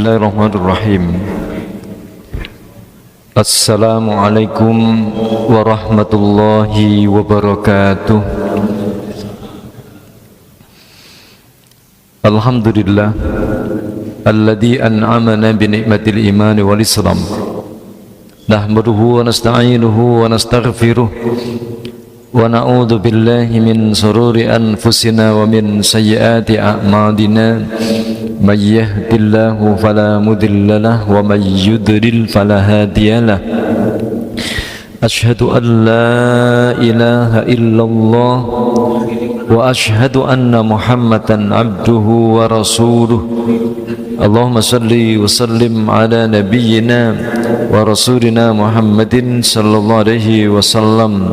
Bismillahirrahmanirrahim. Assalamualaikum warahmatullahi wabarakatuh. Alhamdulillah alladzi an'amana bi ni'matil iman wal islam. Nahmaduhu wa nasta'inuhu wa nastaghfiruh wa na'udzu billahi min shururi anfusina wa min sayyiati a'malina. Man yahdihillahu fala mudilla lahu wa man yudlil fala hadiya lahu. Asyhadu an la ilaha illallah wa asyhadu anna Muhammadan abduhu wa rasuluh. Allahumma salli wa sallim ala nabiyyina wa rasulina Muhammadin sallallahu alaihi wasallam.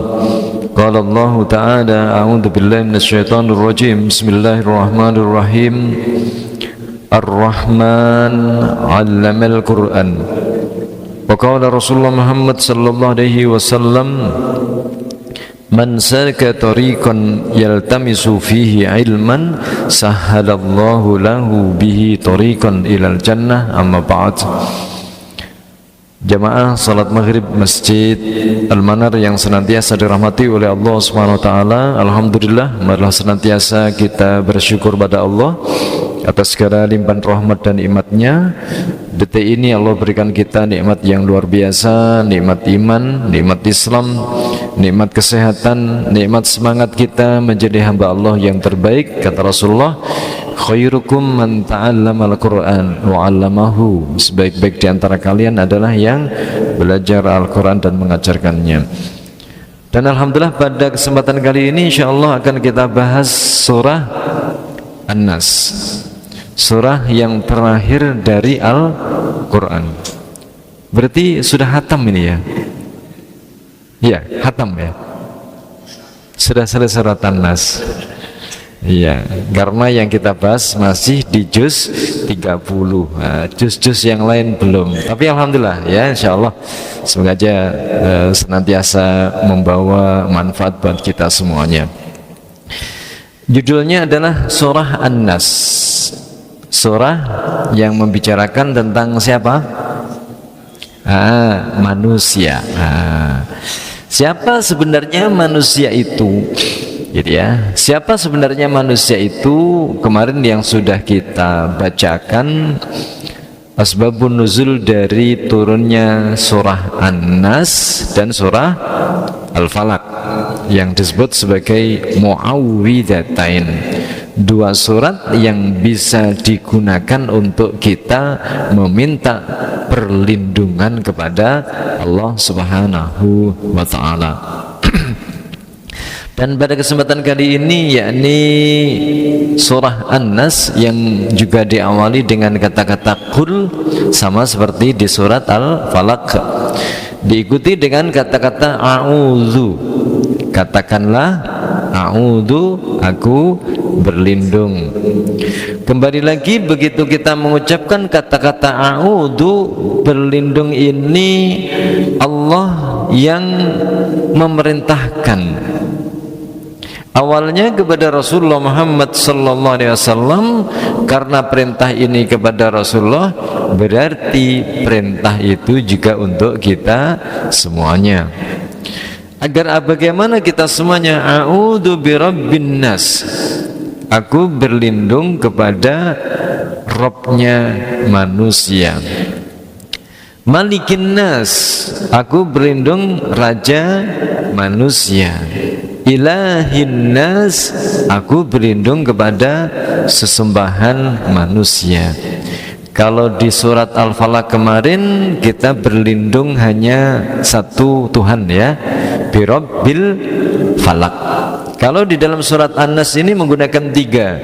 Qala Allah ta'ala a'udzu billahi minasyaitonir rajim. Bismillahirrahmanirrahim. Ar-Rahman 'allamal Qur'an. Wa qala Rasulullah Muhammad sallallahu alaihi wasallam, man salaka tariqan yaltamisu fihi ilman sahhalallahu lahu bihi tariqan ilal jannah. Amma ba'd. Jamaah salat maghrib Masjid Al-Manar yang senantiasa dirahmati oleh Allah Subhanahu wa taala. Alhamdulillah, marilah senantiasa kita bersyukur pada Allah atas segala limpahan rahmat dan nikmatnya. Detik ini Allah berikan kita nikmat yang luar biasa, nikmat iman, nikmat Islam, nikmat kesehatan, nikmat semangat kita menjadi hamba Allah yang terbaik. Kata Rasulullah, khairukum man ta'allama al-Qur'an wa 'allamahu. Sebaik-baik di antara kalian adalah yang belajar Al-Qur'an dan mengajarkannya. Dan alhamdulillah pada kesempatan kali ini insyaallah akan kita bahas surah An-Nas, surah yang terakhir dari Al-Quran. Berarti sudah hatam ini ya? Iya, hatam ya. Sudah selesai surat An-Nas. Iya, karena yang kita bahas masih di juz 30. Nah, juz-juz yang lain belum. Tapi alhamdulillah ya, insyaallah semoga aja senantiasa membawa manfaat buat kita semuanya. Judulnya adalah surah An-Nas. Surah yang membicarakan tentang siapa? Manusia. Siapa sebenarnya manusia itu? Gitu ya. Siapa sebenarnya manusia itu? Kemarin yang sudah kita bacakan asbabun nuzul dari turunnya surah An-Nas dan surah Al-Falaq yang disebut sebagai muawwidzatain. Dua surat yang bisa digunakan untuk kita meminta perlindungan kepada Allah Subhanahu wa taala. Dan pada kesempatan kali ini yakni surah An-Nas yang juga diawali dengan kata-kata qul, sama seperti di surat Al-Falaq, diikuti dengan kata-kata a'udzu. Katakanlah a'udzu, aku berlindung. Kembali lagi, begitu kita mengucapkan kata-kata a'udzu, berlindung ini Allah yang memerintahkan. Awalnya kepada Rasulullah Muhammad sallallahu alaihi wasallam, karena perintah ini kepada Rasulullah berarti perintah itu juga untuk kita semuanya. Agar bagaimana kita semuanya, a'udzu birabbin nas, aku berlindung kepada Robnya manusia. Malikin nas, aku berlindung Raja manusia. Ilahin nas, aku berlindung kepada sesembahan manusia. Kalau di surat Al-Falaq kemarin kita berlindung hanya satu Tuhan ya, birabbil falaq. Kalau di dalam surat An-Nas ini menggunakan tiga,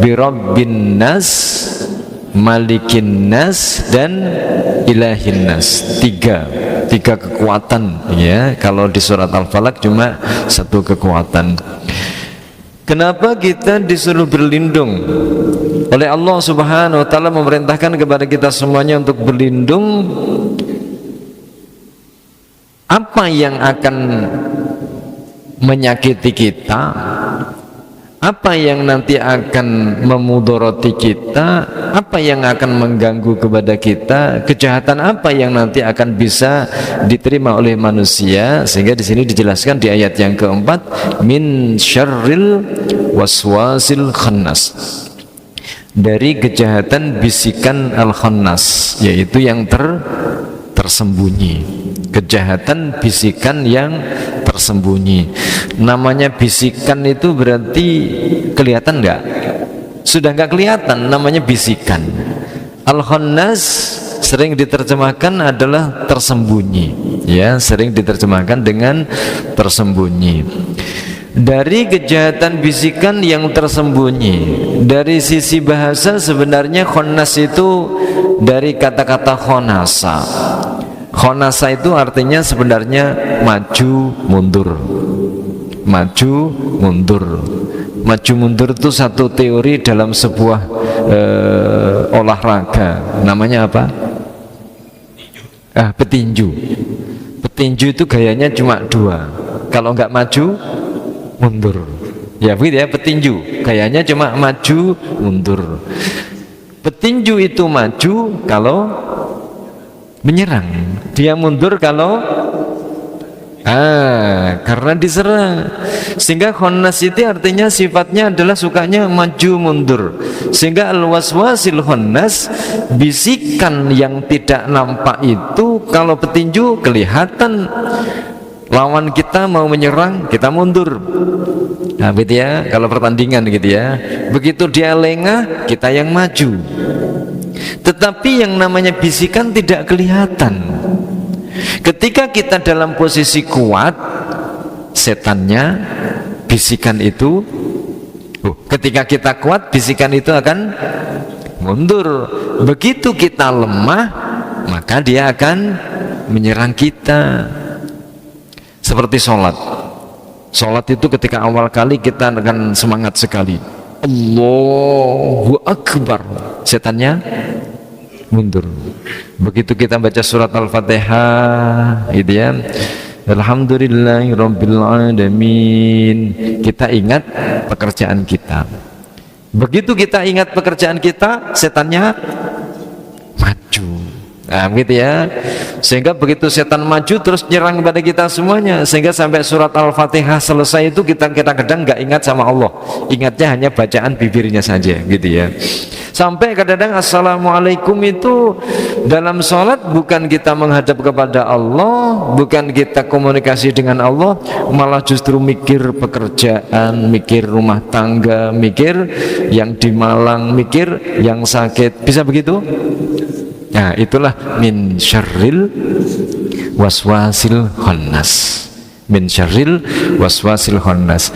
birabbin nas, malikin nas, dan ilahin nas. Tiga kekuatan ya. Kalau di surat Al-Falaq cuma satu kekuatan. Kenapa kita disuruh berlindung? Oleh Allah Subhanahu wa taala memerintahkan kepada kita semuanya untuk berlindung. Apa yang akan menyakiti kita, apa yang nanti akan memudoroti kita, apa yang akan mengganggu kepada kita, kejahatan apa yang nanti akan bisa diterima oleh manusia. Sehingga di sini dijelaskan di ayat yang keempat, min syarril waswasil khannas, dari kejahatan bisikan al-khannas, yaitu yang tersembunyi. Kejahatan bisikan yang tersembunyi. Namanya bisikan itu berarti kelihatan enggak? Sudah enggak kelihatan, namanya bisikan. Al-khannas sering diterjemahkan adalah tersembunyi, ya, sering diterjemahkan dengan tersembunyi. Dari kejahatan bisikan yang tersembunyi, dari sisi bahasa sebenarnya khannas itu dari kata-kata khonasa. Khonasa itu artinya sebenarnya maju mundur. Maju mundur. Maju mundur itu satu teori dalam sebuah olahraga. Namanya apa? Petinju. Petinju itu gayanya cuma dua. Kalau nggak maju mundur. Ya begitu ya, petinju gayanya cuma maju mundur. Petinju itu maju kalau menyerang, dia mundur kalau karena diserang. Sehingga khannas itu artinya sifatnya adalah sukanya maju mundur. Sehingga al-waswasil khannas, bisikan yang tidak nampak itu, kalau petinju kelihatan lawan kita mau menyerang, kita mundur. Nah, gitu ya, kalau pertandingan gitu ya. Begitu dia lengah, kita yang maju. Tetapi yang namanya bisikan tidak kelihatan. Ketika kita dalam posisi kuat, setannya bisikan itu, ketika kita kuat, bisikan itu akan mundur. Begitu kita lemah, maka dia akan menyerang kita. Seperti sholat. Sholat itu ketika awal kali kita akan semangat sekali, Allahu Akbar, setannya mundur. Begitu kita baca surat Al-Fatihah, gitu ya, Alhamdulillahirabbil alamin, kita ingat pekerjaan kita. Begitu kita ingat pekerjaan kita, setannya maju. Nah, gitu ya. Sehingga begitu setan maju terus nyerang kepada kita semuanya, sehingga sampai surat Al-Fatihah selesai itu kita kadang nggak ingat sama Allah, ingatnya hanya bacaan bibirnya saja, gitu ya. Sampai kadang-kadang assalamualaikum itu dalam sholat bukan kita menghadap kepada Allah, bukan kita komunikasi dengan Allah, malah justru mikir pekerjaan, mikir rumah tangga, mikir yang di Malang, mikir yang sakit. Bisa begitu? Nah, itulah min syarril waswasil khannas. Min syarril waswasil khannas.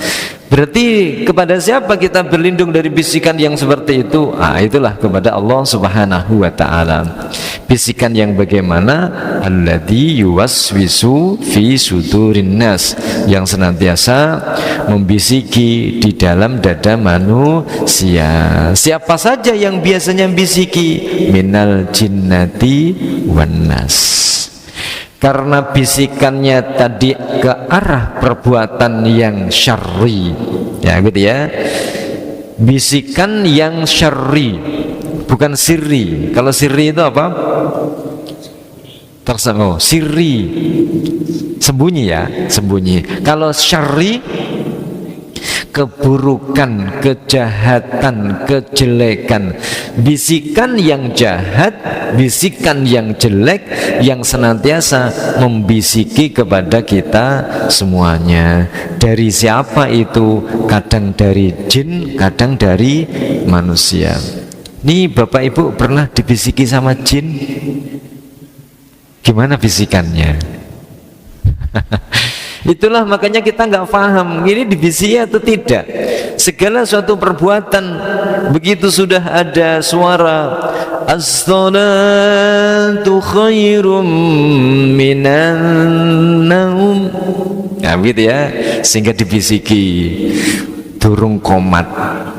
Berarti kepada siapa kita berlindung dari bisikan yang seperti itu? Itulah kepada Allah Subhanahu wa ta'ala. Bisikan yang bagaimana? Alladzi yuwaswisu fi sudurin nas, yang senantiasa membisiki di dalam dada manusia. Siapa saja yang biasanya bisiki? Minal jinnati wan nas. Karena bisikannya tadi ke arah perbuatan yang syarri, ya gitu ya. Bisikan yang syarri, bukan sirri. Kalau sirri itu apa? Sirri, sembunyi ya, sembunyi. Kalau syarri, keburukan, kejahatan, kejelekan. Bisikan yang jahat, bisikan yang jelek, yang senantiasa membisiki kepada kita semuanya. Dari siapa itu? Kadang dari jin, kadang dari manusia. Nih Bapak Ibu pernah dibisiki sama jin? Gimana bisikannya? Itulah makanya kita nggak paham ini dibisiki atau tidak. Segala suatu perbuatan begitu sudah ada suara as-salatu khairum minan naum, nah gitu ya, sehingga dibisiki durung komat,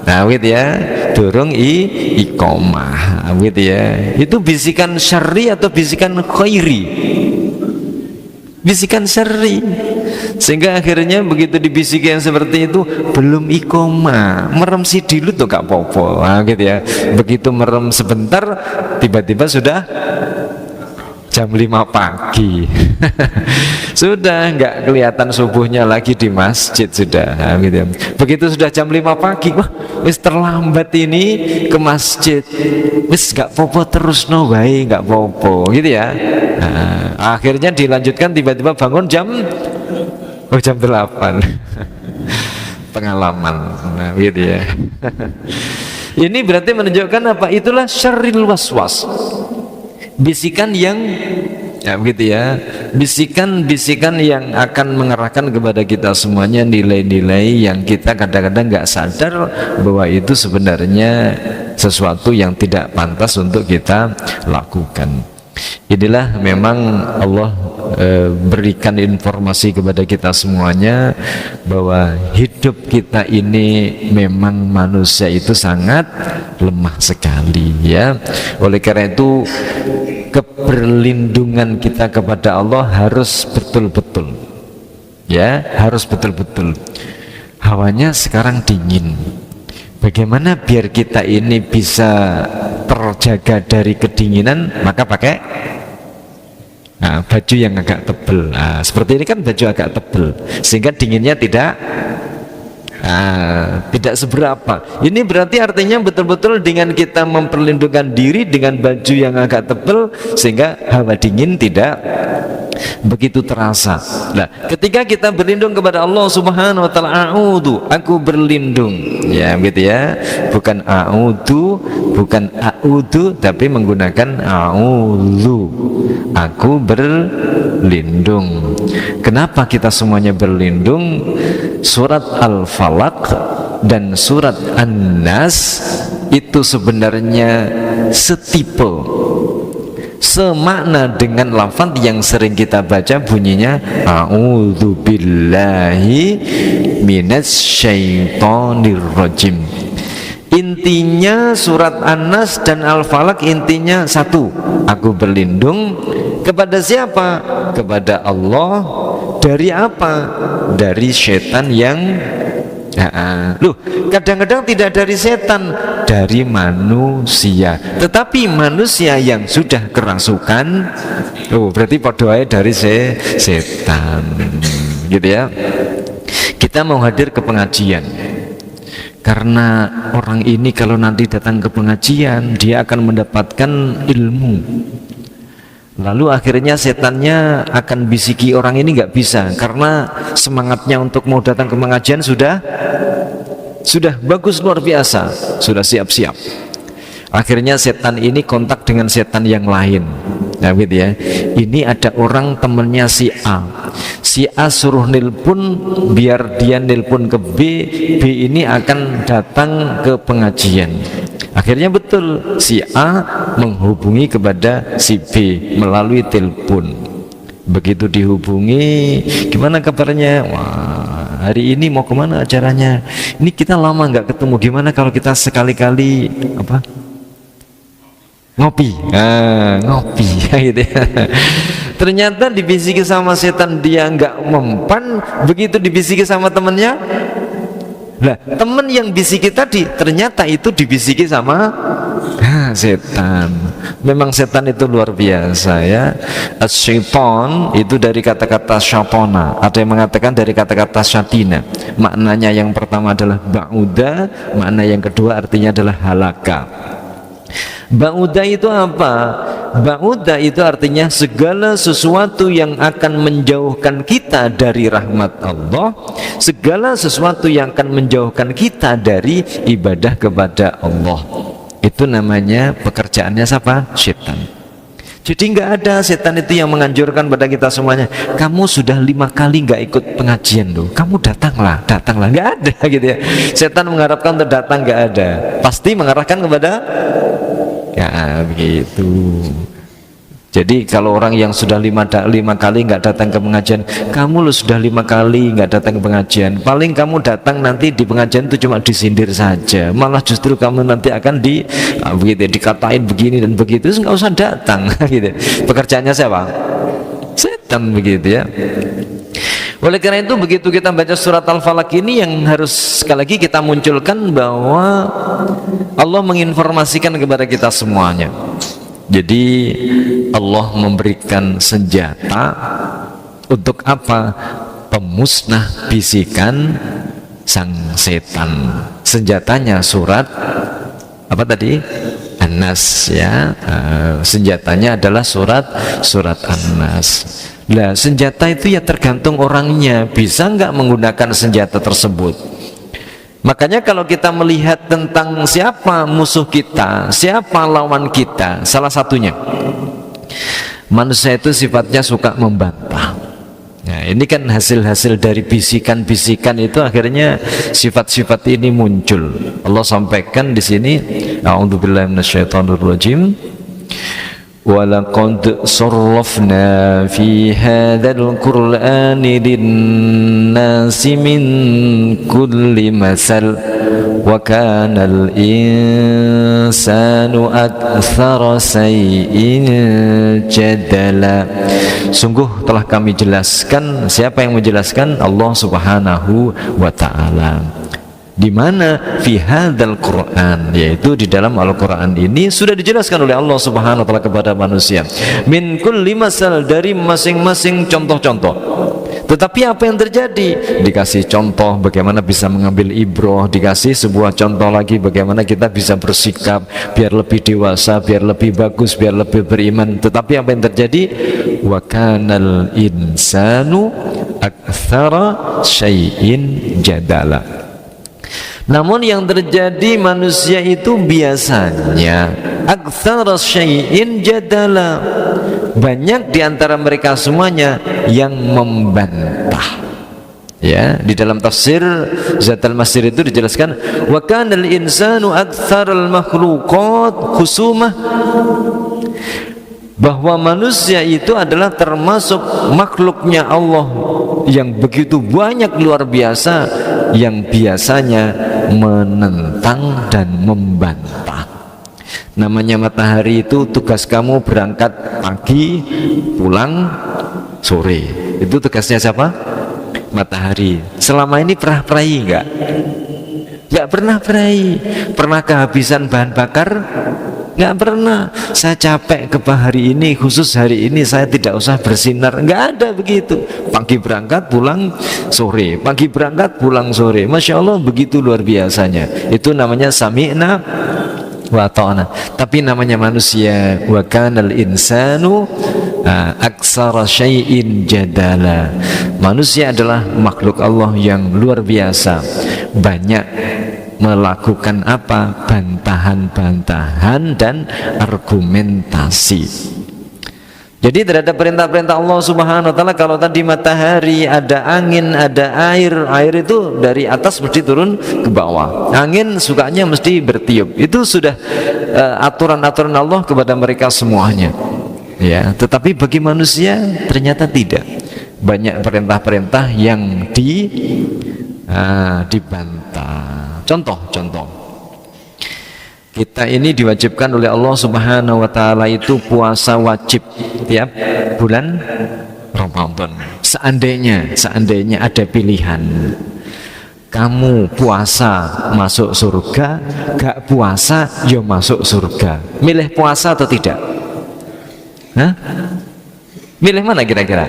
nah gitu ya, durung iqomah, nah, gitu ya. Itu bisikan syarri atau bisikan khairi? Bisikan syarri. Sehingga akhirnya begitu dibisiki yang seperti itu, belum iqomah, merem si dulu tuh gak popo, nah, gitu ya. Begitu merem sebentar, tiba-tiba sudah jam 5 pagi. Sudah nggak kelihatan subuhnya lagi di masjid sudah, nah, gitu ya. Begitu sudah jam 5 pagi, wah wis terlambat ini ke masjid, wis nggak popo terus no bae, nggak popo gitu ya. Nah, akhirnya dilanjutkan, tiba-tiba bangun jam 8. Pengalaman, nah, gitu ya. Ini berarti menunjukkan apa? Itulah syarril waswas, bisikan yang ya begitu ya, bisikan-bisikan yang akan mengerahkan kepada kita semuanya nilai-nilai yang kita kadang-kadang nggak sadar bahwa itu sebenarnya sesuatu yang tidak pantas untuk kita lakukan. Inilah memang Allah berikan informasi kepada kita semuanya bahwa hidup kita ini memang manusia itu sangat lemah sekali ya. Oleh karena itu keberlindungan kita kepada Allah harus betul-betul ya, harus betul-betul. Hawanya sekarang dingin, bagaimana biar kita ini bisa terjaga dari kedinginan? Maka pakai baju yang agak tebal. Seperti ini kan baju agak tebal sehingga dinginnya tidak seberapa. Ini berarti artinya betul-betul dengan kita memperlindungan diri dengan baju yang agak tebal sehingga hawa dingin tidak begitu terasa. Nah, ketika kita berlindung kepada Allah Subhanahu wa taala, a'udzu, aku berlindung. Ya, gitu ya. Bukan a'udzu, bukan a'udzu, tapi menggunakan a'udzu. Aku berlindung. Kenapa kita semuanya berlindung? Surat Al-Falaq dan surat An-Nas itu sebenarnya setipe, semakna dengan lafaz yang sering kita baca, bunyinya a'udzubillahi minasyaitonirrajim. Intinya surat An-Nas dan Al-Falaq intinya satu, aku berlindung kepada siapa? Kepada Allah. Dari apa? Dari setan yang loh, kadang-kadang tidak dari setan, dari manusia. Tetapi manusia yang sudah kerasukan, berarti podoai dari setan, gitu ya. Kita mau hadir ke pengajian karena orang ini kalau nanti datang ke pengajian dia akan mendapatkan ilmu. Lalu akhirnya setannya akan bisiki orang ini nggak bisa, karena semangatnya untuk mau datang ke pengajian sudah bagus luar biasa, sudah siap-siap. Akhirnya setan ini kontak dengan setan yang lain. Nah, gitu ya. Ini ada orang temennya si A. Si A suruh nilpun biar dia nilpun ke B. B ini akan datang ke pengajian. Akhirnya betul, si A menghubungi kepada si B melalui telepon. Begitu dihubungi, gimana kabarnya? Wah, hari ini mau kemana acaranya? Ini kita lama nggak ketemu, gimana kalau kita sekali-kali ngopi? Ngopi gitu ya. Ternyata dibisiki sama setan dia nggak mempan. Begitu dibisiki sama temennya, lah temen yang bisiki tadi ternyata itu dibisiki sama setan. Memang setan itu luar biasa ya. Syaitan itu dari kata-kata syatona, ada yang mengatakan dari kata-kata syatina. Maknanya yang pertama adalah ba'uda, makna yang kedua artinya adalah halaka. Ba'uda itu apa? Ba'uda itu artinya segala sesuatu yang akan menjauhkan kita dari rahmat Allah, segala sesuatu yang akan menjauhkan kita dari ibadah kepada Allah. Itu namanya pekerjaannya siapa? Setan. Jadi nggak ada setan itu yang menganjurkan pada kita semuanya, kamu sudah 5 kali nggak ikut pengajian loh, kamu datanglah, nggak ada gitu ya. Setan mengharapkan untuk datang, nggak ada. Pasti mengarahkan kepada ya begitu. Jadi kalau orang yang sudah 5 kali nggak datang ke pengajian, kamu lo sudah 5 kali nggak datang ke pengajian, paling kamu datang nanti di pengajian itu cuma disindir saja, malah justru kamu nanti akan begitu dikatain begini dan begitu, nggak usah datang gitu. Pekerjaannya siapa? Setan begitu ya. Oleh karena itu begitu kita baca surat Al-Falaq ini yang harus sekali lagi kita munculkan bahwa Allah menginformasikan kepada kita semuanya. Jadi Allah memberikan senjata untuk apa? Pemusnah bisikan sang setan. Senjatanya surat apa tadi? An-Nas ya. Senjatanya adalah surat An-Nas. Nah, senjata itu ya tergantung orangnya, bisa nggak menggunakan senjata tersebut. Makanya kalau kita melihat tentang siapa musuh kita, siapa lawan kita, salah satunya manusia itu sifatnya suka membantah. Nah, ini kan hasil-hasil dari bisikan-bisikan itu akhirnya sifat-sifat ini muncul. Allah sampaikan di sini, a'udzubillahi minasyaitonirrajim. وَلَقَدْ صَرَّفْنَا فِي هَذَا الْقُرْآنِ لِلنَّاسِ مِنْ كُلِّ مَثَلٍ وَكَانَ الْإِنسَانُ أَكْثَرَ شَيْءٍ جَدَلًا. Sungguh telah kami jelaskan. Siapa yang menjelaskan? Allah Subhanahu wa ta'ala. Di mana fi hadzal Quran, yaitu di dalam Al-Quran ini sudah dijelaskan oleh Allah Subhanahu wa taala kepada manusia min kulli masal, dari masing-masing contoh-contoh. Tetapi apa yang terjadi? Dikasih contoh bagaimana bisa mengambil ibroh, dikasih sebuah contoh lagi bagaimana kita bisa bersikap biar lebih dewasa, biar lebih bagus, biar lebih beriman. Tetapi apa yang terjadi? Wa kanal insanu aktsara syai'in jadala. Namun yang terjadi manusia itu biasanya aktsara syai'in jadala, banyak diantara mereka semuanya yang membantah. Ya, di dalam tafsir Zatul Masir itu dijelaskan wa kanal insanu aktsaral makhluqat khusumah, bahwa manusia itu adalah termasuk makhluknya Allah yang begitu banyak luar biasa, yang biasanya menentang dan membantah. Namanya matahari itu tugas kamu berangkat pagi, pulang sore. Itu tugasnya siapa? Matahari. Selama ini pernah peraih enggak? Enggak pernah peraih. Pernah kehabisan bahan bakar? Nggak pernah. Saya capek ke hari ini, khusus hari ini saya tidak usah bersinar. Nggak ada begitu. Pagi berangkat pulang sore, pagi berangkat pulang sore. Masya Allah, begitu luar biasanya. Itu namanya sami'na wa ta'na. Tapi namanya manusia, wa kanal insanu aksara syai'in jadala. Manusia adalah makhluk Allah yang luar biasa, banyak melakukan apa? Bantahan-bantahan dan argumentasi. Jadi terhadap perintah-perintah Allah Subhanahu wa taala, kalau tadi matahari, ada angin, ada air. Air itu dari atas mesti turun ke bawah. Angin sukanya mesti bertiup. Itu sudah aturan-aturan Allah kepada mereka semuanya. Ya, tetapi bagi manusia ternyata tidak. Banyak perintah-perintah yang dibantah. Contoh kita ini diwajibkan oleh Allah Subhanahu wa taala itu puasa wajib tiap bulan Ramadan. Seandainya ada pilihan, kamu puasa masuk surga, gak puasa ya masuk surga, milih puasa atau tidak? Hah? Milih mana kira-kira?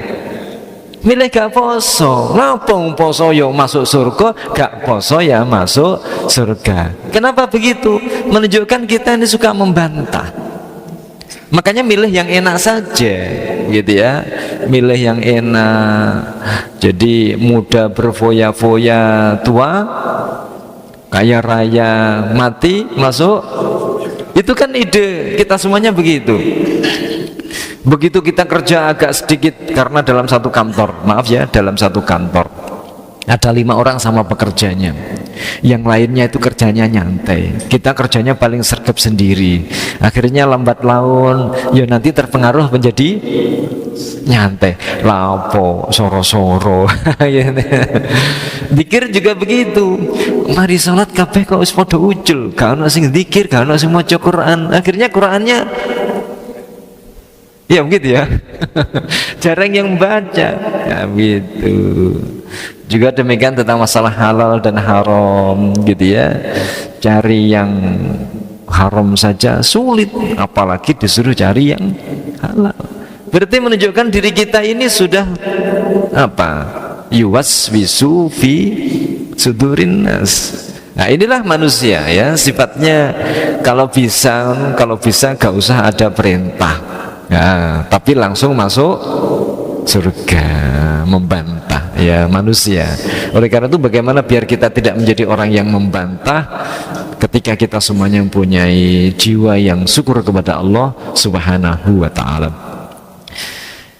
Milih gak poso. Ngapung poso ya masuk surga, gak poso ya masuk surga. Kenapa begitu? Menunjukkan kita ini suka membantah. Makanya milih yang enak saja, gitu ya. Milih yang enak. Jadi muda berfoya-foya, tua kaya raya mati masuk. Itu kan ide kita semuanya begitu. Begitu kita kerja agak sedikit, karena dalam satu kantor, maaf ya, dalam satu kantor ada 5 orang sama pekerjanya, yang lainnya itu kerjanya nyantai, kita kerjanya paling sergap sendiri. Akhirnya lambat laun, ya nanti terpengaruh menjadi nyantai, lapo soro-soro. Dikir juga begitu, mari sholat kabeh kok wis padha ucul, gak ono sing zikir, gak ono sing maca Quran. Akhirnya Qurannya Ya begitu ya. Jarang yang baca. Ya begitu. Juga demikian tentang masalah halal dan haram gitu ya. Cari yang haram saja sulit, apalagi disuruh cari yang halal. Berarti menunjukkan diri kita ini sudah apa? Yuwaswisu fi sudurin nas. Nah inilah manusia ya, sifatnya kalau bisa gak usah ada perintah ya, tapi langsung masuk surga, membantah ya manusia. Oleh karena itu bagaimana biar kita tidak menjadi orang yang membantah ketika kita semuanya mempunyai jiwa yang syukur kepada Allah Subhanahu wa ta'ala.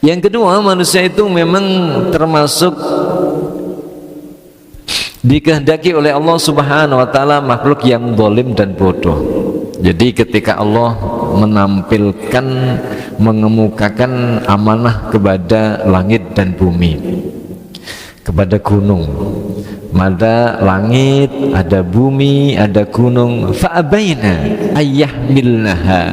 Yang kedua, manusia itu memang termasuk dikehendaki oleh Allah Subhanahu wa ta'ala makhluk yang zalim dan bodoh. Jadi ketika Allah menampilkan, mengemukakan amanah kepada langit dan bumi, kepada gunung, ada langit, ada bumi, ada gunung, fa'abaina ayyahmilnaha,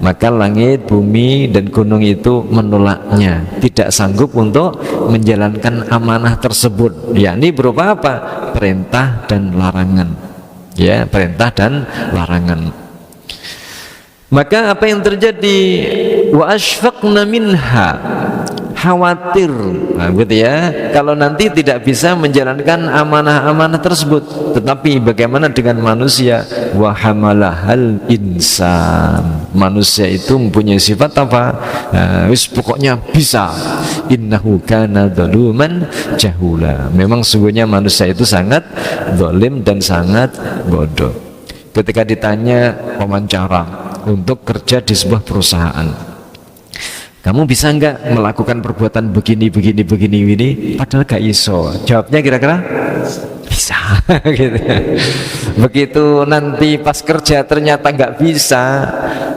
maka langit, bumi, dan gunung itu menolaknya, tidak sanggup untuk menjalankan amanah tersebut, yakni berupa apa? Perintah dan larangan ya, perintah dan larangan. Maka apa yang terjadi? Wa asfaqna minha, khawatir, nah, gitu ya, kalau nanti tidak bisa menjalankan amanah-amanah tersebut. Tetapi bagaimana dengan manusia? Wa hamalahal insan, manusia itu mempunyai sifat apa? Pokoknya bisa. Innahu kana zaluman jahula, memang sungguhnya manusia itu sangat zalim dan sangat bodoh. Ketika ditanya wawancara untuk kerja di sebuah perusahaan, kamu bisa nggak melakukan perbuatan begini ini, padahal gak iso, jawabnya kira-kira bisa. Gitu. Begitu nanti pas kerja ternyata nggak bisa,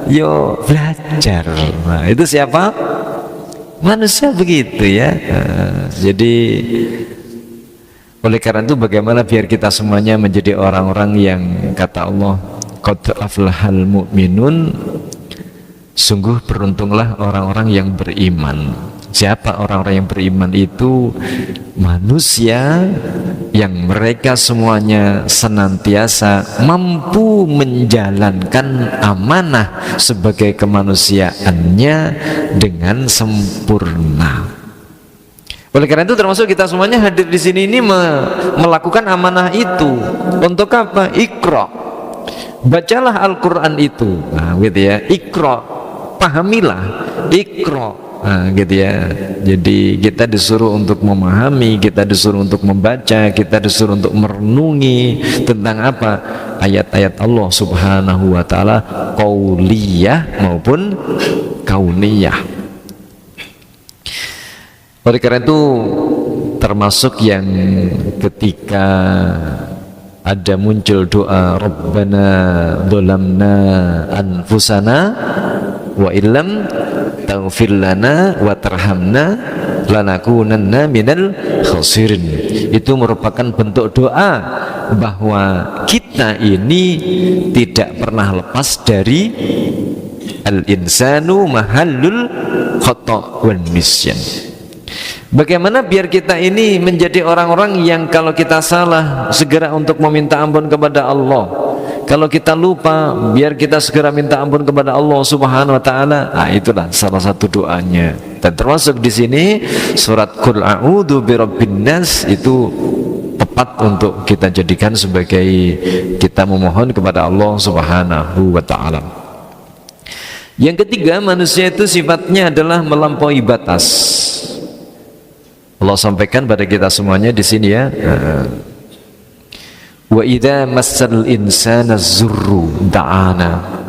yo belajar. Nah, itu siapa? Manusia begitu ya. Jadi oleh karena itu bagaimana biar kita semuanya menjadi orang-orang yang kata Allah, qad aflahal mu'minun, sungguh beruntunglah orang-orang yang beriman. Siapa orang-orang yang beriman itu? Manusia yang mereka semuanya senantiasa mampu menjalankan amanah sebagai kemanusiaannya dengan sempurna. Oleh karena itu termasuk kita semuanya hadir di sini ini melakukan amanah itu. Untuk apa? Iqra, bacalah Al-Quran itu. Nah, gitu ya. Iqra, pahamilah. Iqra, nah, gitu ya. Jadi kita disuruh untuk memahami, kita disuruh untuk membaca, kita disuruh untuk merenungi tentang apa? Ayat-ayat Allah Subhanahu wa ta'ala, qauliyah maupun kauniyah. Oleh karena itu termasuk yang ketika ada muncul doa Rabbana dzalamna anfusana wa illam taghfir lana wa tarhamna lanakunanna minal khasirin, itu merupakan bentuk doa bahwa kita ini tidak pernah lepas dari al-insanu mahallul khata' wan nisyan. Bagaimana biar kita ini menjadi orang-orang yang kalau kita salah segera untuk meminta ampun kepada Allah, kalau kita lupa biar kita segera minta ampun kepada Allah Subhanahu wa ta'ala. Nah, itulah salah satu doanya. Dan termasuk di sini surat Qul a'udzu birabbin nas itu tepat untuk kita jadikan sebagai kita memohon kepada Allah Subhanahu wa ta'ala. Yang ketiga, manusia itu sifatnya adalah melampaui batas. Allah sampaikan pada kita semuanya di sini ya. Wa idza massal insana zurru da'ana.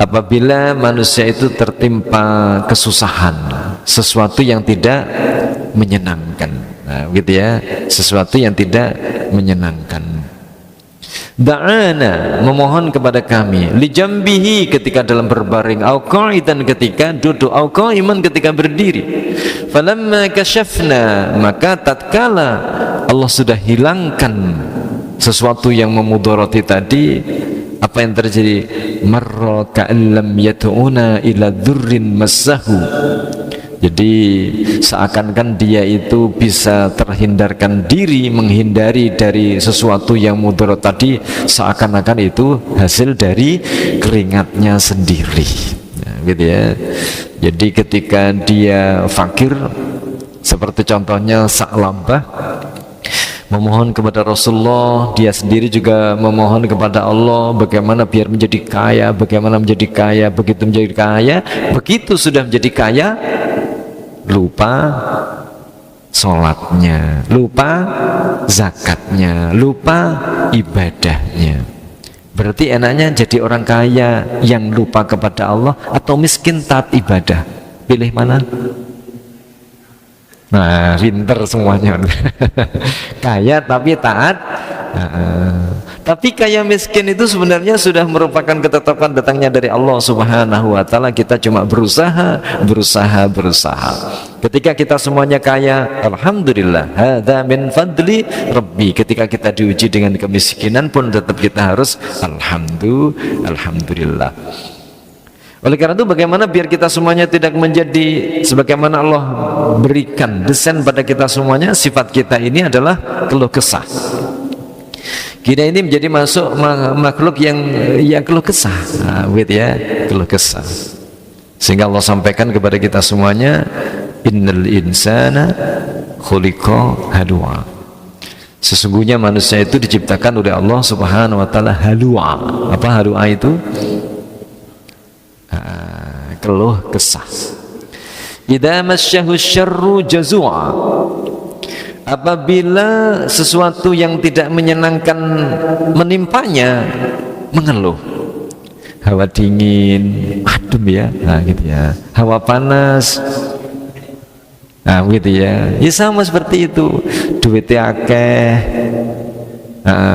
Apabila manusia itu tertimpa kesusahan, sesuatu yang tidak menyenangkan. Nah, gitu ya, sesuatu yang tidak menyenangkan. Da'ana, memohon kepada kami, li jambihi, ketika dalam berbaring, au qa'idan, ketika duduk, au qa'iman, ketika berdiri. Falamma kashafna, maka tatkala Allah sudah hilangkan sesuatu yang memudarati tadi, Apa yang terjadi? Marra ka'allam yata'una ila dzurrin massahu. Jadi seakan-akan dia itu bisa terhindarkan diri, menghindari dari sesuatu yang mudarat tadi, seakan-akan itu hasil dari keringatnya sendiri. Nah, gitu ya. Jadi ketika dia fakir, seperti contohnya Sa'labah memohon kepada Rasulullah, dia sendiri juga memohon kepada Allah bagaimana biar menjadi kaya, bagaimana menjadi kaya. Begitu menjadi kaya, begitu sudah menjadi kaya, lupa sholatnya, lupa zakatnya, lupa ibadahnya. Berarti enaknya jadi orang kaya yang lupa kepada Allah atau miskin taat ibadah? Pilih mana? Nah, pinter semuanya. Kaya tapi taat. Tapi kaya miskin itu sebenarnya sudah merupakan ketetapan datangnya dari Allah Subhanahu wa Ta'ala. Kita cuma berusaha. Ketika kita semuanya kaya, alhamdulillah, hadza min fadli rabbi. Ketika kita diuji dengan kemiskinan pun tetap kita harus alhamdulillah. Oleh karena itu, bagaimana biar kita semuanya tidak menjadi sebagaimana Allah berikan desain pada kita semuanya, sifat kita ini adalah keluh kesah. Kita ini menjadi masuk makhluk yang keluh kesah, keluh kesah. Sehingga Allah sampaikan kepada kita semuanya, innal insana khuliqa halua. Sesungguhnya manusia itu diciptakan oleh Allah Subhanahu wa Ta'ala halua. Apa halua itu? Keluh kesah. Idza masyahu syarru jazua. Apabila sesuatu yang tidak menyenangkan menimpanya, mengeluh. Hawa dingin, adem ya, nah gitu ya. Hawa panas, nah gitu ya. Ya sama seperti itu. Duitnya akeh,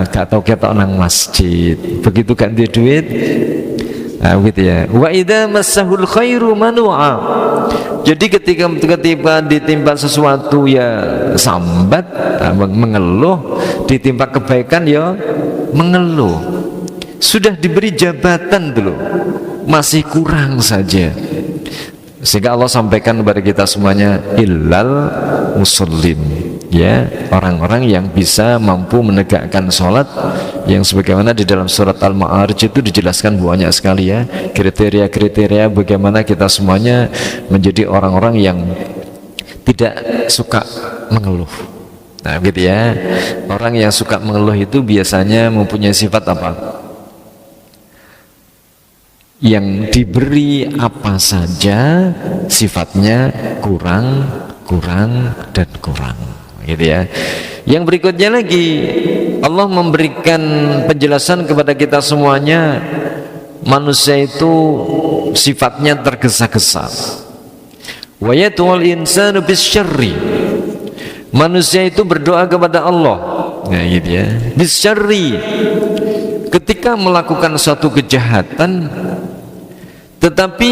gak tau ketok nang masjid. Begitu gak ada duit, nah gitu ya. Wa idza massahul khairu manu'a. Jadi ketika ditimpa sesuatu ya sambat, mengeluh, ditimpa kebaikan ya mengeluh. Sudah diberi jabatan dulu, masih kurang saja. Sehingga Allah sampaikan kepada kita semuanya, illal musallin, ya, orang-orang yang bisa mampu menegakkan sholat, yang sebagaimana di dalam surat Al-Ma'arij itu dijelaskan banyak sekali ya, kriteria-kriteria bagaimana kita semuanya menjadi orang-orang yang tidak suka mengeluh. Nah gitu ya, orang yang suka mengeluh itu biasanya mempunyai sifat apa? Yang diberi apa saja sifatnya kurang gitu ya. Yang berikutnya lagi, Allah memberikan penjelasan kepada kita semuanya, manusia itu sifatnya tergesa-gesa. Wa yatul insanu bisyarri. Manusia itu berdoa kepada Allah, nah gitu ya, bisyarri, ketika melakukan suatu kejahatan. Tetapi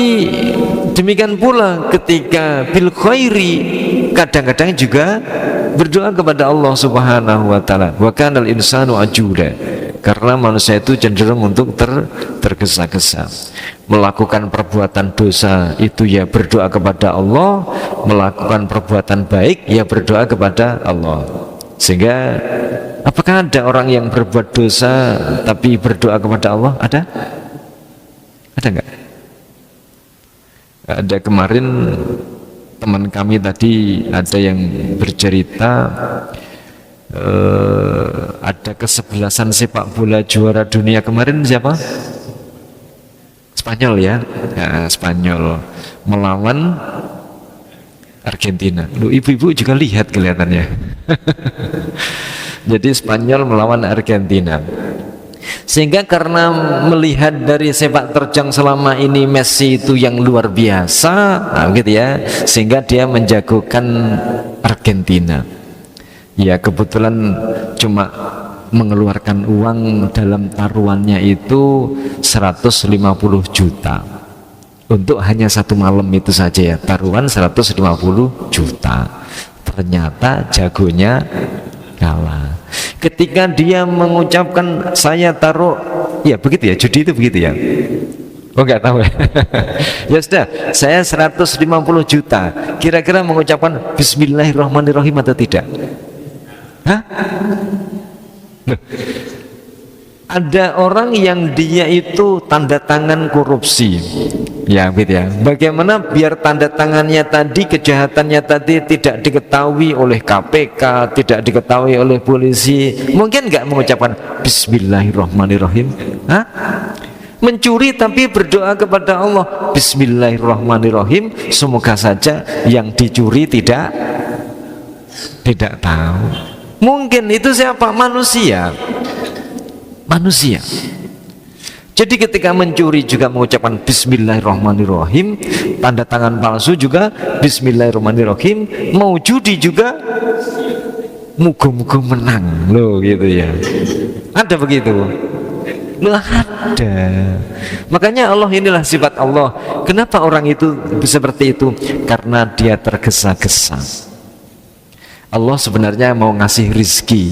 demikian pula ketika bil khairi, kadang-kadang juga berdoa kepada Allah Subhanahu wa Ta'ala. Wa kanal insanu ajula, karena manusia itu cenderung untuk tergesa-gesa. Melakukan perbuatan dosa itu ya berdoa kepada Allah, melakukan perbuatan baik ya berdoa kepada Allah. Sehingga apakah ada orang yang berbuat dosa tapi berdoa kepada Allah? Ada? Ada enggak? Ada kemarin teman kami tadi ada yang bercerita ada kesebelasan sepak bola juara dunia kemarin siapa? Spanyol ya, Spanyol melawan Argentina. Loh, ibu-ibu juga lihat kelihatannya. Jadi Spanyol melawan Argentina. Sehingga karena melihat dari sepak terjang selama ini Messi itu yang luar biasa, nah gitu ya, sehingga dia menjagokan Argentina. Ya kebetulan cuma mengeluarkan uang dalam taruhannya itu 150 juta untuk hanya satu malam itu saja ya, taruhan 150 juta. Ternyata jagonya kalah. ketika dia mengucapkan saya taruh, ya begitu ya, judi itu begitu ya. Oh enggak tahu ya. Ya sudah, saya 150 juta. Kira-kira mengucapkan Bismillahirrahmanirrahim atau tidak? Hah? Ada orang yang dia itu tanda tangan korupsi. Ya gitu ya. Bagaimana biar tanda tangannya tadi, kejahatannya tadi tidak diketahui oleh KPK, tidak diketahui oleh polisi? Mungkin enggak mengucapkan Bismillahirrahmanirrahim? Hah? Mencuri tapi berdoa kepada Allah, Bismillahirrahmanirrahim, semoga saja yang dicuri tidak tahu. Mungkin itu siapa? Manusia. Jadi ketika mencuri juga mengucapkan Bismillahirrahmanirrahim, tanda tangan palsu juga Bismillahirrahmanirrahim, mau judi juga muga-muga menang loh gitu ya. Ada begitu? Loh ada. Makanya Allah, inilah sifat Allah. Kenapa orang itu seperti itu? Karena dia tergesa-gesa. Allah sebenarnya mau ngasih rizki.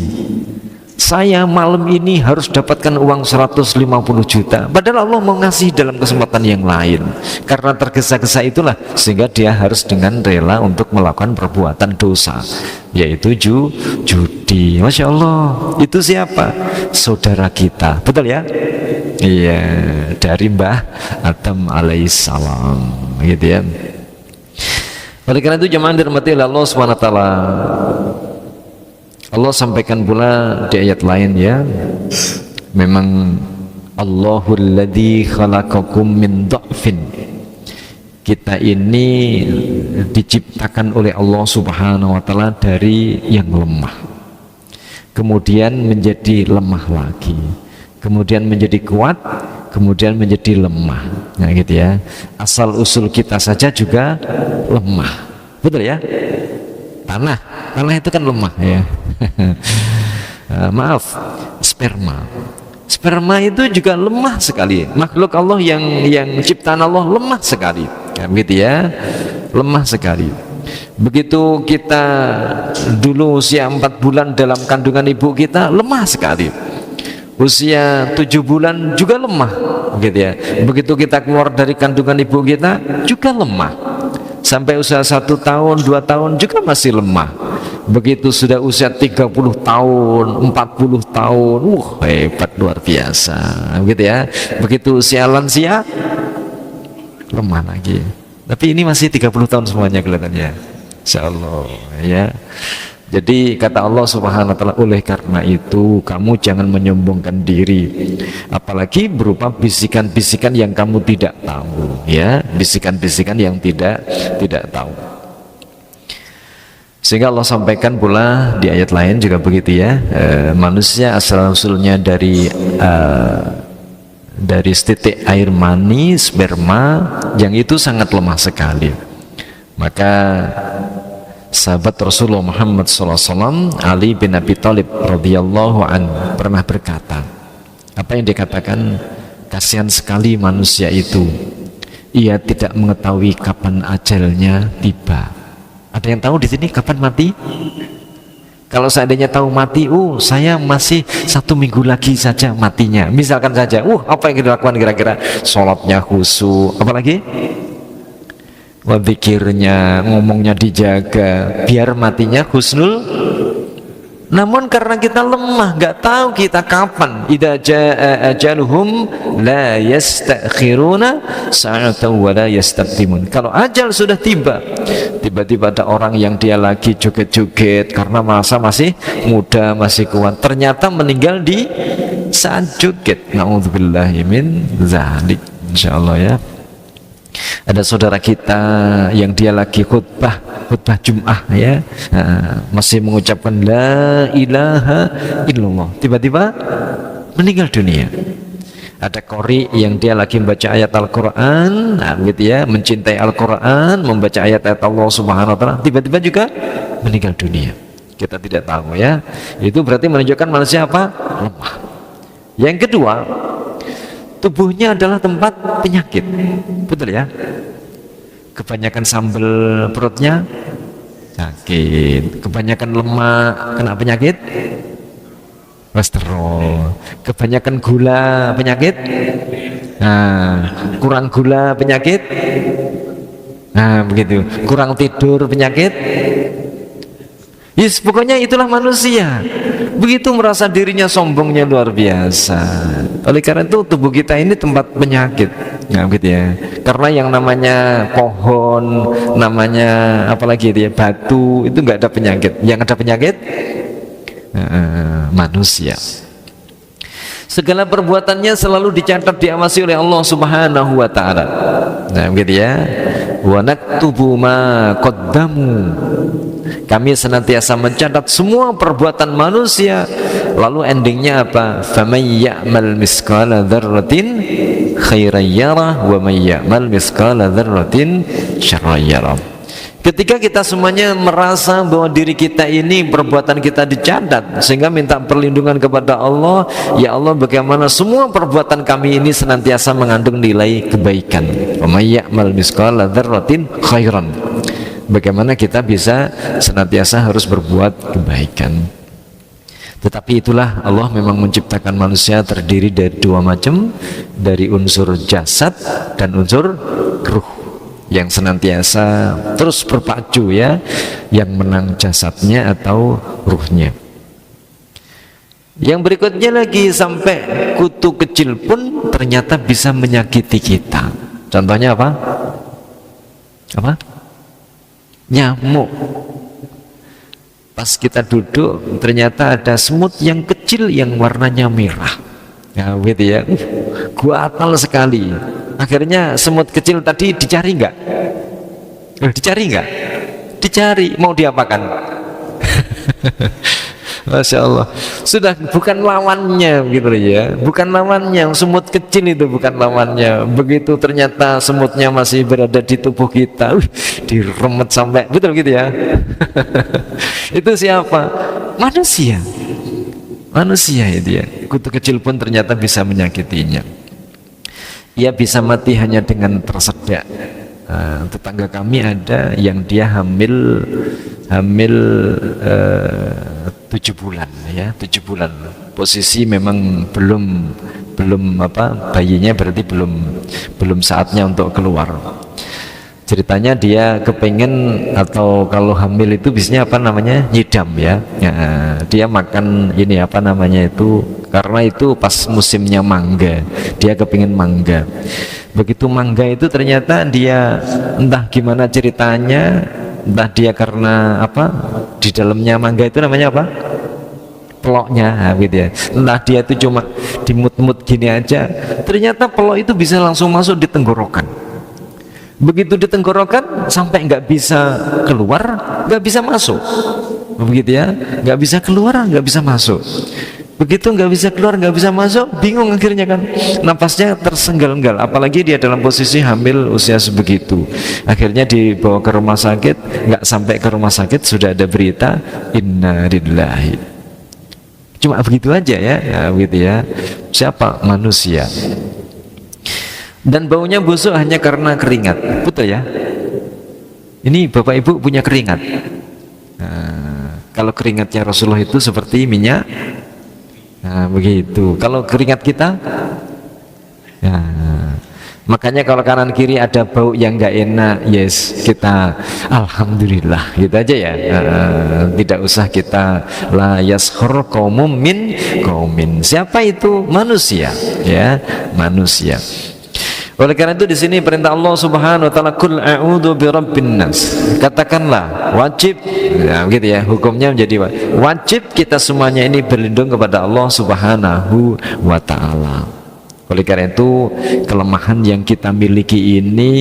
Saya malam ini harus dapatkan uang 150 juta, padahal Allah mau ngasih dalam kesempatan yang lain. Karena tergesa-gesa itulah sehingga dia harus dengan rela untuk melakukan perbuatan dosa, yaitu judi. Masya Allah, itu siapa? Saudara kita, betul ya? Iya, dari Mbah Adam alaihissalam, gitu ya. Oleh karena itu jemaah dirahmati Allah SWT, Allah sampaikan pula di ayat lain ya, memang Allahul ladzi khalaqakum min dha'fin, kita ini diciptakan oleh Allah Subhanahu wa taala dari yang lemah, kemudian menjadi lemah lagi, kemudian menjadi kuat, kemudian menjadi lemah. Nah gitu ya, asal usul kita saja juga lemah, betul ya? Tanah itu kan lemah ya. Maaf, sperma itu juga lemah sekali. Makhluk Allah yang ciptaan Allah lemah sekali, ya, begitu ya, lemah sekali. Begitu kita dulu usia 4 bulan dalam kandungan ibu kita, lemah sekali. Usia 7 bulan juga lemah, gitu ya. Begitu kita keluar dari kandungan ibu kita juga lemah. Sampai usia 1 tahun, 2 tahun juga masih lemah. Begitu sudah usia 30 tahun, 40 tahun, hebat, luar biasa, gitu ya. Begitu usia lansia, lemah lagi. Tapi ini masih 30 tahun semuanya kelihatannya, insya Allah ya. Jadi kata Allah Subhanahu wa taala, oleh karena itu kamu jangan menyombongkan diri, apalagi berupa bisikan-bisikan yang kamu tidak tahu ya, bisikan-bisikan yang tidak tahu. Sehingga Allah sampaikan pula di ayat lain juga begitu ya, manusia asal-usulnya dari setitik air mani, sperma, yang itu sangat lemah sekali. Maka sahabat Rasulullah Muhammad SAW, Ali bin Abi Thalib radhiyallahu anhu pernah berkata, apa yang dikatakan, kasihan sekali manusia itu, ia tidak mengetahui kapan ajalnya tiba. Ada yang tahu di sini kapan mati? Kalau seandainya tahu mati, saya masih 1 minggu lagi saja matinya, misalkan saja, apa yang dilakukan kira-kira? Sholatnya khusyuk, apalagi? Wadzikirnya, ngomongnya dijaga, biar matinya husnul. Namun karena kita lemah, nggak tahu kita kapan. Idza jaa ajaluhum la yastakhiruna sa'atan wa la yastaqdimun. Kalau ajal sudah tiba-tiba ada orang yang dia lagi joget-joget karena merasa masih muda, masih kuat, ternyata meninggal di saat joget. Nauzubillahi min dzalik. Insyaallah ya. Ada saudara kita yang dia lagi khutbah Jum'ah ya, masih mengucapkan la ilaha illallah, tiba-tiba meninggal dunia. Ada qori yang dia lagi membaca ayat Al-Quran, gitu ya, mencintai Al-Quran, membaca ayat-ayat Allah Subhanahu wa taala, tiba-tiba juga meninggal dunia. Kita tidak tahu ya. Itu berarti menunjukkan manusia apa? Lemah. Yang kedua, tubuhnya adalah tempat penyakit, betul ya? Kebanyakan sambal perutnya sakit, kebanyakan lemak kena penyakit kolesterol. Kebanyakan gula penyakit. Nah, kurang gula penyakit. Nah, begitu. Kurang tidur penyakit. Yes, pokoknya itulah manusia. Begitu merasa dirinya sombongnya luar biasa. Oleh karena itu tubuh kita ini tempat penyakit. Nah, gitu ya. Karena yang namanya pohon, namanya apalagi itu ya, batu, itu nggak ada penyakit. Yang ada penyakit manusia. Segala perbuatannya selalu dicatat, diawasi oleh Allah Subhanahu wa taala. Nah, begitu ya. Wa naktubu ma qaddamu. Kami senantiasa mencatat semua perbuatan manusia. Lalu endingnya apa? Faman ya'mal misqala dzarratin khairan yarah wa may ya'mal misqala dzarratin syarran yarah. Ketika kita semuanya merasa bahwa diri kita ini, perbuatan kita dicatat, sehingga minta perlindungan kepada Allah, ya Allah bagaimana semua perbuatan kami ini senantiasa mengandung nilai kebaikan. Wa may ya'mal misqala dzarratin khairan. Bagaimana kita bisa senantiasa harus berbuat kebaikan. Tetapi itulah Allah memang menciptakan manusia terdiri dari dua macam, dari unsur jasad dan unsur ruh, yang senantiasa terus berpacu ya, yang menang jasadnya atau ruhnya. Yang berikutnya lagi, sampai kutu kecil pun ternyata bisa menyakiti kita. Contohnya apa? Apa? Nyamuk. Pas kita duduk ternyata ada semut yang kecil yang warnanya merah. Ya gitu ya. Gatal sekali. Akhirnya semut kecil tadi dicari nggak? Dicari nggak? Dicari. Mau diapakan? Masya Allah, sudah bukan lawannya gitu ya, bukan lawannya. Semut kecil itu bukan lawannya. Begitu ternyata semutnya masih berada di tubuh kita, diremet sampai betul gitu ya. Itu siapa? Manusia. Manusia itu ya. Kutu kecil pun ternyata bisa menyakitinya. Ia bisa mati hanya dengan tersedak. Tetangga kami ada yang dia hamil 7 bulan ya, 7 bulan. Posisi memang belum apa, bayinya berarti belum saatnya untuk keluar. Ceritanya dia kepengen, atau kalau hamil itu biasanya apa namanya, nyidam ya. Dia makan ini apa namanya itu, karena itu pas musimnya mangga, dia kepengen mangga. Begitu mangga itu ternyata dia entah gimana ceritanya, entah dia karena apa, di dalamnya mangga itu namanya apa, peloknya gitu ya, entah dia itu cuma dimut-mut gini aja, ternyata pelok itu bisa langsung masuk di tenggorokan. Begitu di tenggorokan sampai nggak bisa keluar, nggak bisa masuk, begitu ya, nggak bisa keluar, nggak bisa masuk. Begitu nggak bisa keluar, nggak bisa masuk, bingung akhirnya kan, napasnya tersenggal-enggal, apalagi dia dalam posisi hamil usia sebegitu. Akhirnya dibawa ke rumah sakit, nggak sampai ke rumah sakit sudah ada berita inna lillahi. Cuma begitu aja ya, begitu ya. Siapa? Manusia. Dan baunya busuk hanya karena keringat, betul ya. Ini Bapak Ibu punya keringat. Kalau keringatnya Rasulullah itu seperti minyak. Nah begitu. Kalau keringat kita, makanya kalau kanan kiri ada bau yang nggak enak, yes, kita alhamdulillah gitu aja ya. Tidak usah kita la yaskhur qaumum min qaumin. Siapa itu? Manusia ya, manusia. Oleh karena itu di sini perintah Allah Subhanahu wa taala, kul a'udzu birabbin nas. Katakanlah, wajib ya, gitu ya, hukumnya menjadi wajib kita semuanya ini berlindung kepada Allah Subhanahu wa taala. Oleh karena itu kelemahan yang kita miliki ini,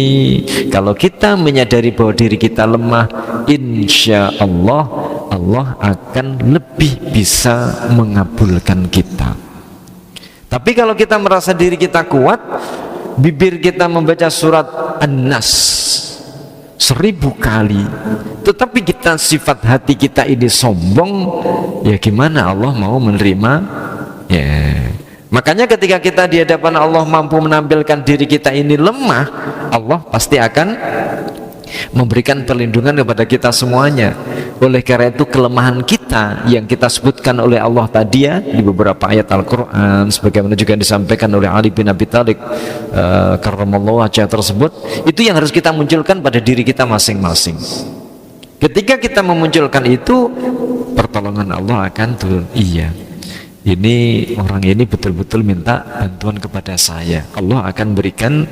kalau kita menyadari bahwa diri kita lemah, insya Allah Allah akan lebih bisa mengabulkan kita. Tapi kalau kita merasa diri kita kuat, bibir kita membaca surat An-Nas 1000 kali, tetapi kita sifat hati kita ini sombong, ya gimana Allah mau menerima ya. Makanya ketika kita di hadapan Allah mampu menampilkan diri kita ini lemah, Allah pasti akan memberikan perlindungan kepada kita semuanya. Oleh karena itu kelemahan kita kita yang kita sebutkan oleh Allah tadi ya di beberapa ayat Al-Quran, sebagaimana juga disampaikan oleh Ali bin Abi Thalib karramallahu wajhah tersebut, itu yang harus kita munculkan pada diri kita masing-masing. Ketika kita memunculkan itu, pertolongan Allah akan turun. Iya, ini orang ini betul-betul minta bantuan kepada saya, Allah akan berikan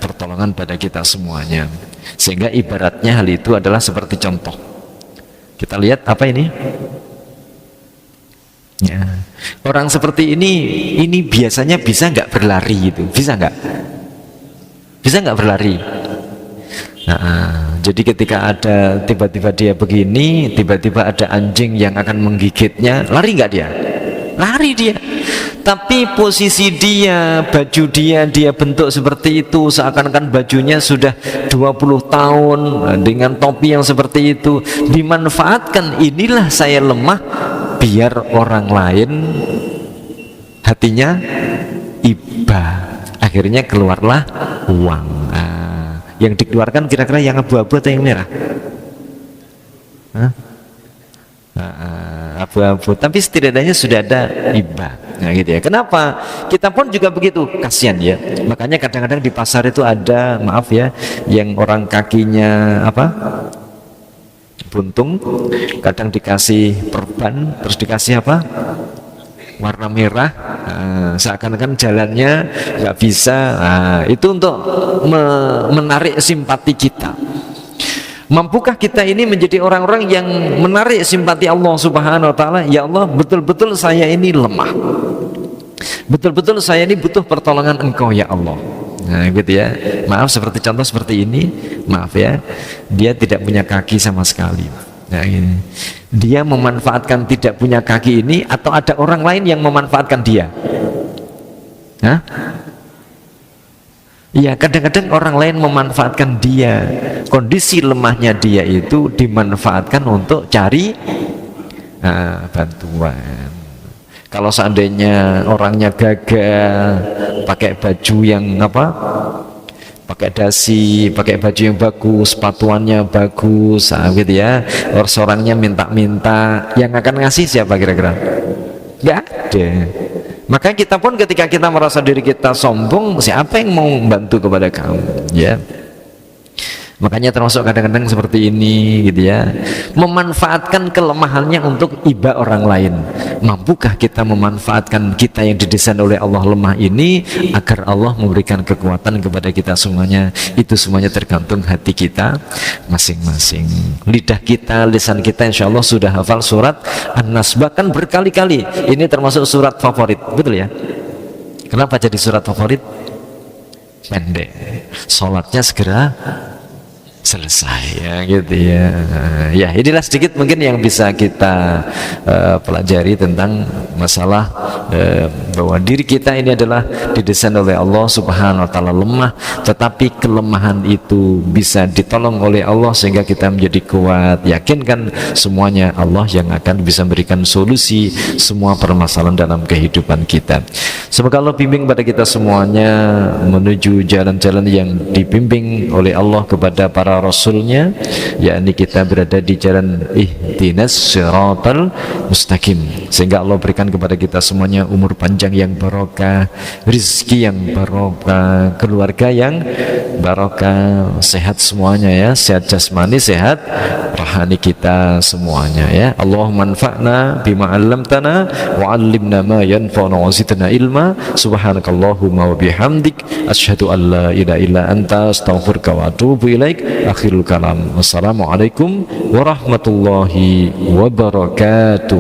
pertolongan pada kita semuanya. Sehingga ibaratnya hal itu adalah seperti contoh. Kita lihat apa ini ya, orang seperti ini biasanya bisa nggak berlari gitu, bisa nggak berlari. Nah, jadi ketika ada tiba-tiba dia begini, tiba-tiba ada anjing yang akan menggigitnya, lari nggak dia? Lari dia. Tapi posisi dia, baju dia bentuk seperti itu, seakan-akan bajunya sudah 20 tahun dengan topi yang seperti itu, dimanfaatkan. Inilah saya lemah, biar orang lain hatinya iba, akhirnya keluarlah uang. Yang dikeluarkan kira-kira yang abu-abu atau yang merah? Abu-abu, tapi setidaknya sudah ada iba. Nah gitu ya. Kenapa? Kita pun juga begitu, kasihan ya. Makanya kadang-kadang di pasar itu ada, maaf ya, yang orang kakinya apa? Buntung, kadang dikasih perban, terus dikasih apa? Warna merah, seakan-akan jalannya nggak bisa. Itu untuk menarik simpati kita. Mampukah kita ini menjadi orang-orang yang menarik simpati Allah Subhanahu wa Ta'ala? Ya Allah, betul-betul saya ini lemah, betul-betul saya ini butuh pertolongan Engkau ya Allah. Nah gitu ya. Maaf, seperti contoh seperti ini, maaf ya, dia tidak punya kaki sama sekali. Nah, ini. Dia memanfaatkan tidak punya kaki ini, atau ada orang lain yang memanfaatkan dia? Hah? Ya, kadang-kadang orang lain memanfaatkan dia. Kondisi lemahnya dia itu dimanfaatkan untuk cari bantuan. Kalau seandainya orangnya gagal, pakai baju yang apa? Pakai dasi, pakai baju yang bagus, sepatuannya bagus, gitu ya. Orangnya minta-minta, yang akan ngasih siapa kira-kira? Nggak ada. Maka kita pun ketika kita merasa diri kita sombong, siapa yang mau membantu kepada kamu? Ya. Makanya termasuk kadang-kadang seperti ini gitu ya, memanfaatkan kelemahannya untuk iba orang lain. Mampukah kita memanfaatkan kita yang didesain oleh Allah lemah ini agar Allah memberikan kekuatan kepada kita semuanya? Itu semuanya tergantung hati kita masing-masing. Lidah kita, lisan kita insya Allah sudah hafal surat An-Nas, bahkan berkali-kali. Ini termasuk surat favorit, betul ya? Kenapa jadi surat favorit? Pendek, sholatnya segera selesai ya gitu ya. Ya, inilah sedikit mungkin yang bisa kita pelajari tentang masalah bahwa diri kita ini adalah didesain oleh Allah Subhanahu wa Ta'ala lemah, tetapi kelemahan itu bisa ditolong oleh Allah sehingga kita menjadi kuat. Yakinkan semuanya Allah yang akan bisa memberikan solusi semua permasalahan dalam kehidupan kita. Semoga Allah bimbing pada kita semuanya menuju jalan-jalan yang dibimbing oleh Allah kepada para Rasulnya, yakni kita berada di jalan ihdinas siratal mustaqim, sehingga Allah berikan kepada kita semuanya umur panjang yang barokah, rizki yang barokah, keluarga yang barokah, sehat semuanya ya, sehat jasmani, sehat rohani kita semuanya ya. Allahumma anfa'na bima 'allamtana wa 'allimna ma yanfa'una wa zidna ilma. Subhanakallahumma wa bihamdik asyhadu an la ilaha illa anta astaghfiruka wa atubu ilaik. Akhirul kalam. Wassalamualaikum warahmatullahi wabarakatuh.